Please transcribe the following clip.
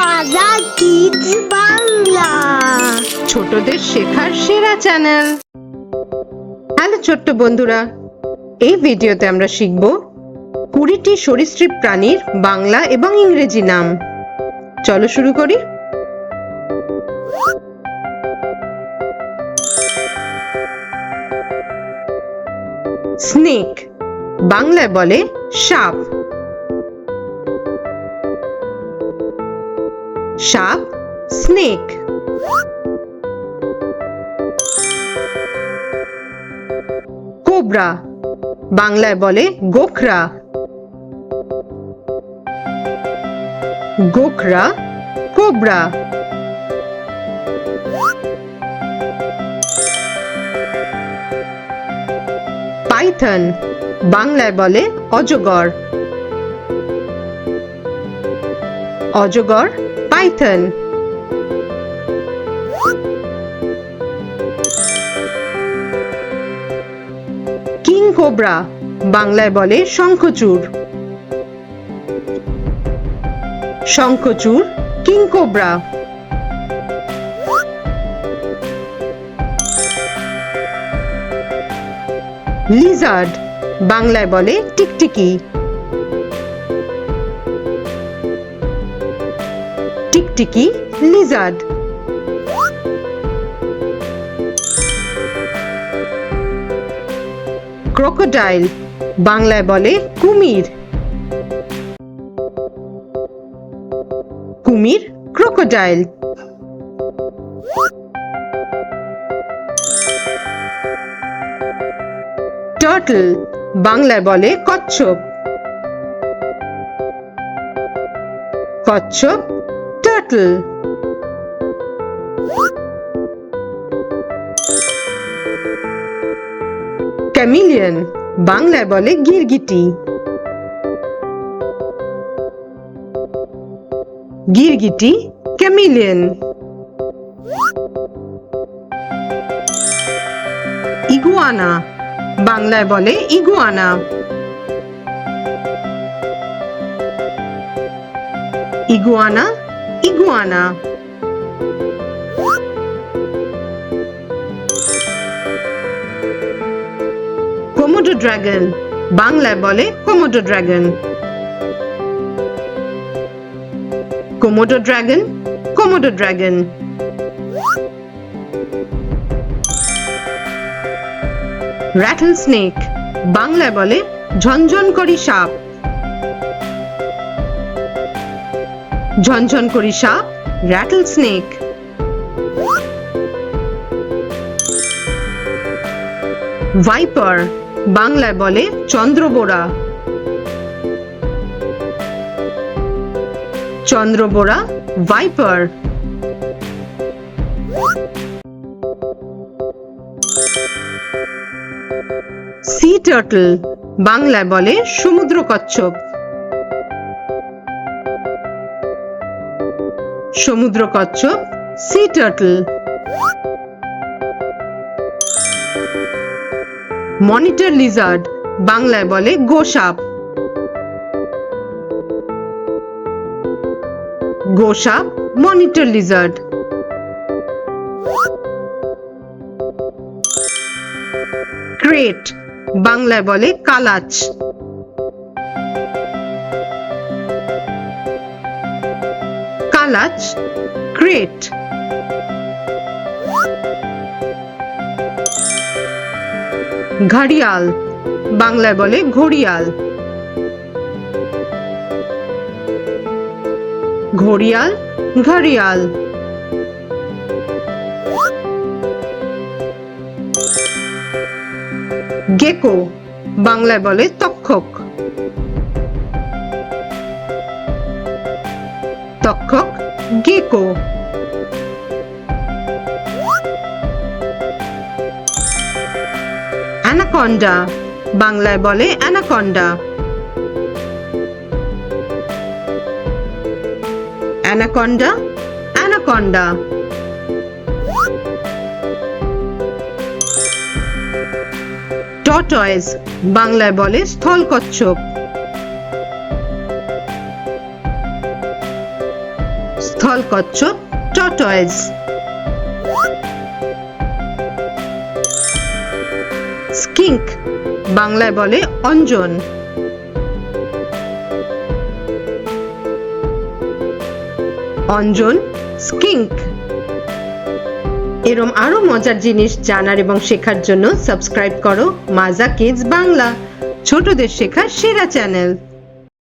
মজা কিডস বাংলা, ছোটদের শেখার সেরা চ্যানেল। হ্যালো ছোট্ট বন্ধুরা, এই ভিডিওতে আমরা শিখব 20টি সরীসৃপ প্রাণীর বাংলা এবং ইংরেজি নাম। চলো শুরু করি। স্নেক, বাংলায় বলে সাপ। সাপ, স্নেক। কোবরা, বাংলায় বলে গোখরা। গোখরা, কোবরা। পাইথন, বাংলায় বলে অজগর। অজগর, পাইথন। কিং কোবরা, বাংলায় বলে শঙ্খচূড়। শঙ্খচূড়, কিং কোবরা। লিজার্ড, বাংলায় বলে টিকটিকি। টিকটিকি, লিজার্ড। ক্রোকোডাইল, বাংলায় বলে কুমির। কুমির, ক্রোকোডাইল। টার্টল, বাংলায় বলে কচ্ছপ। কচ্ছপ, টার্টল। ক্যামিলিয়ন, বাংলায় বলে গিরগিটি। গিরগিটি, ক্যামিলিয়ন। ইগুয়ানা, বাংলায় বলে iguana. Iguana, iguana. Komodo dragon, বাংলায় বলে Komodo dragon. Komodo dragon, Komodo dragon. Rattle snake, বাংলায় বলে ঝনঝনকরি সাপ। ঝনঝনকরি সাপ, র্যাটল স্নেক। ভাইপার, বাংলায় বলে চন্দ্রবোরা। চন্দ্রবোরা, ভাইপার। সি টার্টল, বাংলায় বলে সমুদ্র কচ্ছপ। সমুদ্র কচ্ছপ, সি টার্টল। মনিটর লিজার্ড, বাংলায় বলে গোসাপ। গোসাপ, মনিটর লিজার্ড। ক্রেট, বাংলায় বলে কালাচ। কালাচ, ক্রেট। ঘড়িয়াল, বাংলায় বলে ঘড়িয়াল। ঘড়িয়াল, ঘড়িয়াল। গেকো, বাংলায় বলে তক্ষক। তক্ষক, গেকো। অ্যানাকন্ডা, বাংলায় বলে অ্যানাকন্ডা। Anaconda, anaconda. টর্টয়েস, বাংলায় বলে স্থল কচ্ছপ। স্থল কচ্ছপ টর্টয়েজ। স্কিঙ্ক বাংলায় বলে অঞ্জন। অঞ্জন, স্কিঙ্ক। এরম আরো মজার জিনিস জানার এবং শেখার জন্য সাবস্ক্রাইব করো মাজা কিডস বাংলা, ছোটদের শেখার সেরা চ্যানেল।